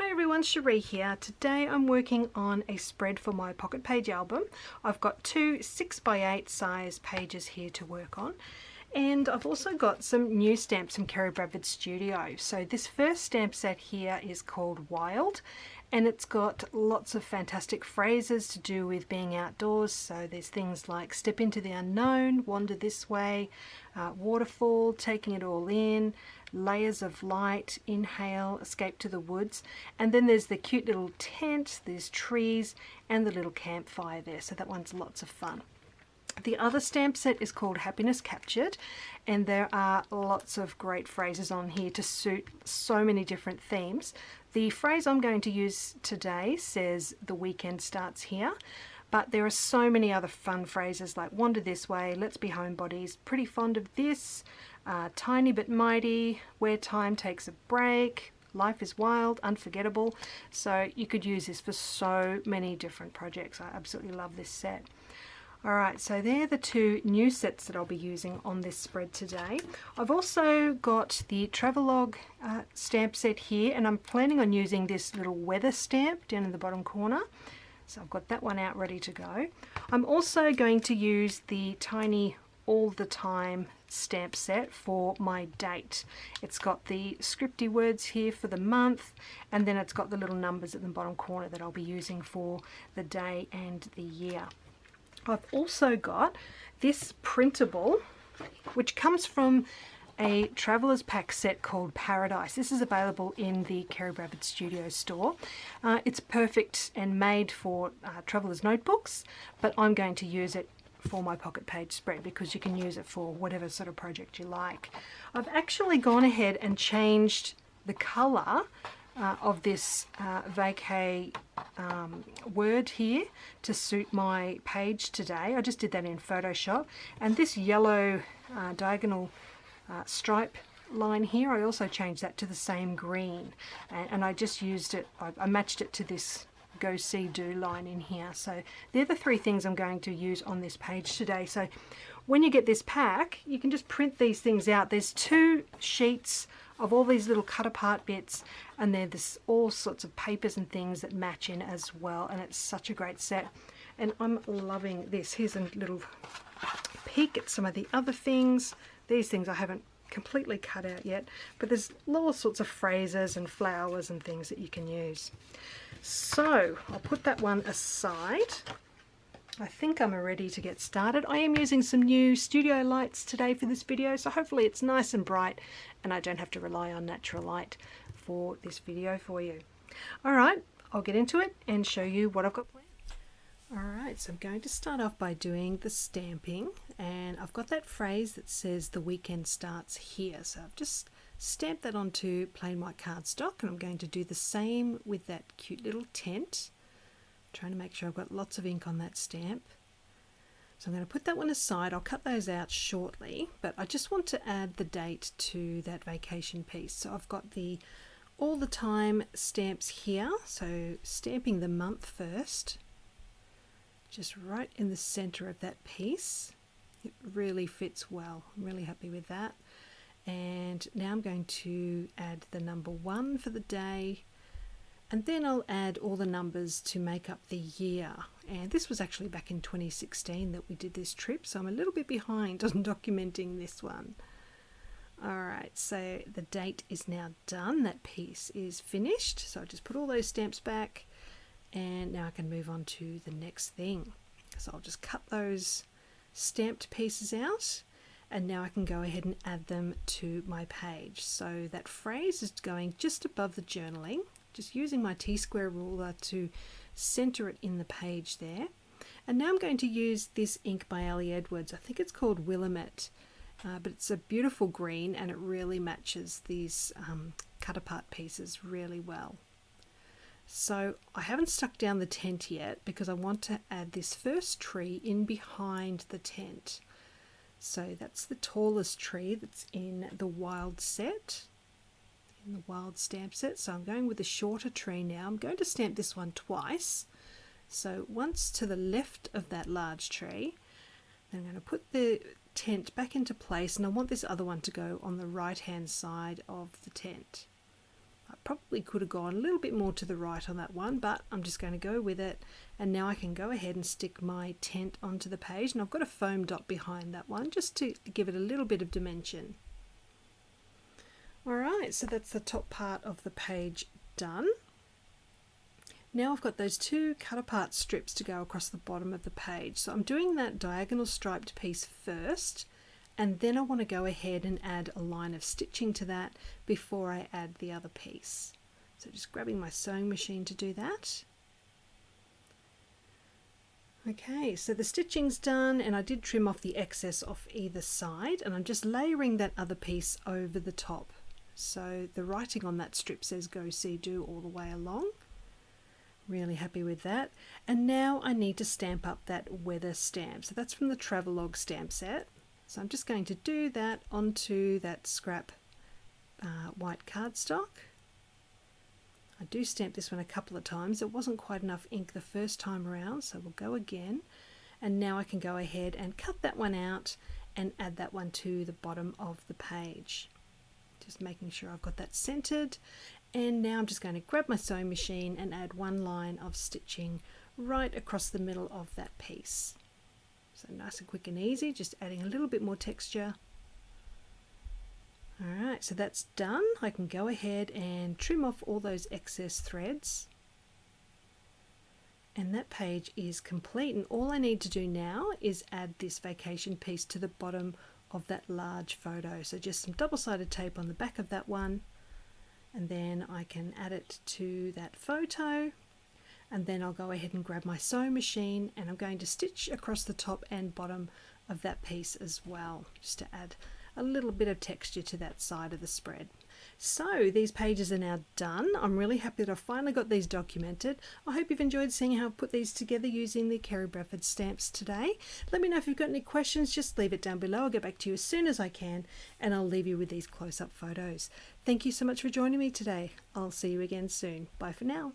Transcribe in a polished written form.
Hi everyone, Sheree here. Today I'm working on a spread for my pocket page album. I've got two 6x8 size pages here to work on, and I've also got some new stamps from Kerri Bradford Studio. So this first stamp set here is called Wild, and it's got lots of fantastic phrases to do with being outdoors. So there's things like step into the unknown, wander this way, waterfall, taking it all in, layers of light, inhale, escape to the woods, and then there's the cute little tent, there's trees, and the little campfire there, so that one's lots of fun. The other stamp set is called Happiness Captured, and there are lots of great phrases on here to suit so many different themes. The phrase I'm going to use today says the weekend starts here, but there are so many other fun phrases like wander this way, let's be homebodies, pretty fond of this, tiny but mighty, where time takes a break, life is wild, unforgettable. So you could use this for so many different projects. I absolutely love this set. Alright, so they're the two new sets that I'll be using on this spread today. I've also got the Travelogue stamp set here, and I'm planning on using this little weather stamp down in the bottom corner. So I've got that one out ready to go. I'm also going to use the tiny All the Time stamp set for my date. It's got the scripty words here for the month, and then it's got the little numbers at the bottom corner that I'll be using for the day and the year. I've also got this printable, which comes from a Traveller's Pack set called Paradise. This is available in the Kerri Bradford Studio store. It's perfect and made for Traveller's notebooks, but I'm going to use it for my pocket page spread because you can use it for whatever sort of project you like. I've actually gone ahead and changed the colour of this vacay word here to suit my page today. I just did that in Photoshop, and this yellow diagonal stripe line here, I also changed that to the same green, and I just used it, I matched it to this Go See Do line in here. So they're the three things I'm going to use on this page today. So when you get this pack, you can just print these things out. There's two sheets of all these little cut apart bits, and there's all sorts of papers and things that match in as well, and it's such a great set, and I'm loving this. Here's a little peek at some of the other things. These things I haven't completely cut out yet, but there's all sorts of phrases and flowers and things that you can use. So I'll put that one aside. I think I'm ready to get started. I am using some new studio lights today for this video, so hopefully it's nice and bright and I don't have to rely on natural light for this video for you. Alright, I'll get into it and show you what I've got planned. Alright, so I'm going to start off by doing the stamping, and I've got that phrase that says the weekend starts here, so I've just stamped that onto plain white cardstock, and I'm going to do the same with that cute little tent. Trying to make sure I've got lots of ink on that stamp. So I'm going to put that one aside. I'll cut those out shortly, but I just want to add the date to that vacation piece. So I've got the All the Time stamps here, so stamping the month first, just right in the center of that piece. It really fits well. I'm really happy with that. And now I'm going to add the number 1 for the day, and then I'll add all the numbers to make up the year. And this was actually back in 2016 that we did this trip, so I'm a little bit behind on documenting this one. Alright, so the date is now done. That piece is finished. So I just put all those stamps back, and now I can move on to the next thing. So I'll just cut those stamped pieces out, and now I can go ahead and add them to my page. So that phrase is going just above the journaling, just using my T-square ruler to center it in the page there. And now I'm going to use this ink by Ali Edwards. I think it's called Willamette, but it's a beautiful green, and it really matches these cut apart pieces really well. So I haven't stuck down the tent yet because I want to add this first tree in behind the tent. So that's the tallest tree that's in the Wild set, in the Wild stamp set. So I'm going with the shorter tree now. I'm going to stamp this one twice. So once to the left of that large tree, then I'm going to put the tent back into place, and I want this other one to go on the right hand side of the tent. I probably could have gone a little bit more to the right on that one, but I'm just going to go with it. And now I can go ahead and stick my tent onto the page, and I've got a foam dot behind that one just to give it a little bit of dimension. Alright, so that's the top part of the page done. Now I've got those two cut apart strips to go across the bottom of the page. So I'm doing that diagonal striped piece first, and then I want to go ahead and add a line of stitching to that before I add the other piece. So just grabbing my sewing machine to do that. Okay, so the stitching's done, and I did trim off the excess off either side, and I'm just layering that other piece over the top. So the writing on that strip says Go See Do all the way along. Really happy with that. And now I need to stamp up that weather stamp. So that's from the Travelogue stamp set. So I'm just going to do that onto that scrap white cardstock. I do stamp this one a couple of times. It wasn't quite enough ink the first time around, so we'll go again. And now I can go ahead and cut that one out and add that one to the bottom of the page. Just making sure I've got that centered. And now I'm just going to grab my sewing machine and add one line of stitching right across the middle of that piece. So nice and quick and easy, just adding a little bit more texture. Alright, so that's done. I can go ahead and trim off all those excess threads. And that page is complete, and all I need to do now is add this vacation piece to the bottom of that large photo. So just some double-sided tape on the back of that one, and then I can add it to that photo, and then I'll go ahead and grab my sewing machine, and I'm going to stitch across the top and bottom of that piece as well, just to add a little bit of texture to that side of the spread. So these pages are now done. I'm really happy that I've finally got these documented. I hope you've enjoyed seeing how I've put these together using the Kerri Bradford stamps today. Let me know if you've got any questions, just leave it down below. I'll get back to you as soon as I can, and I'll leave you with these close-up photos. Thank you so much for joining me today. I'll see you again soon. Bye for now.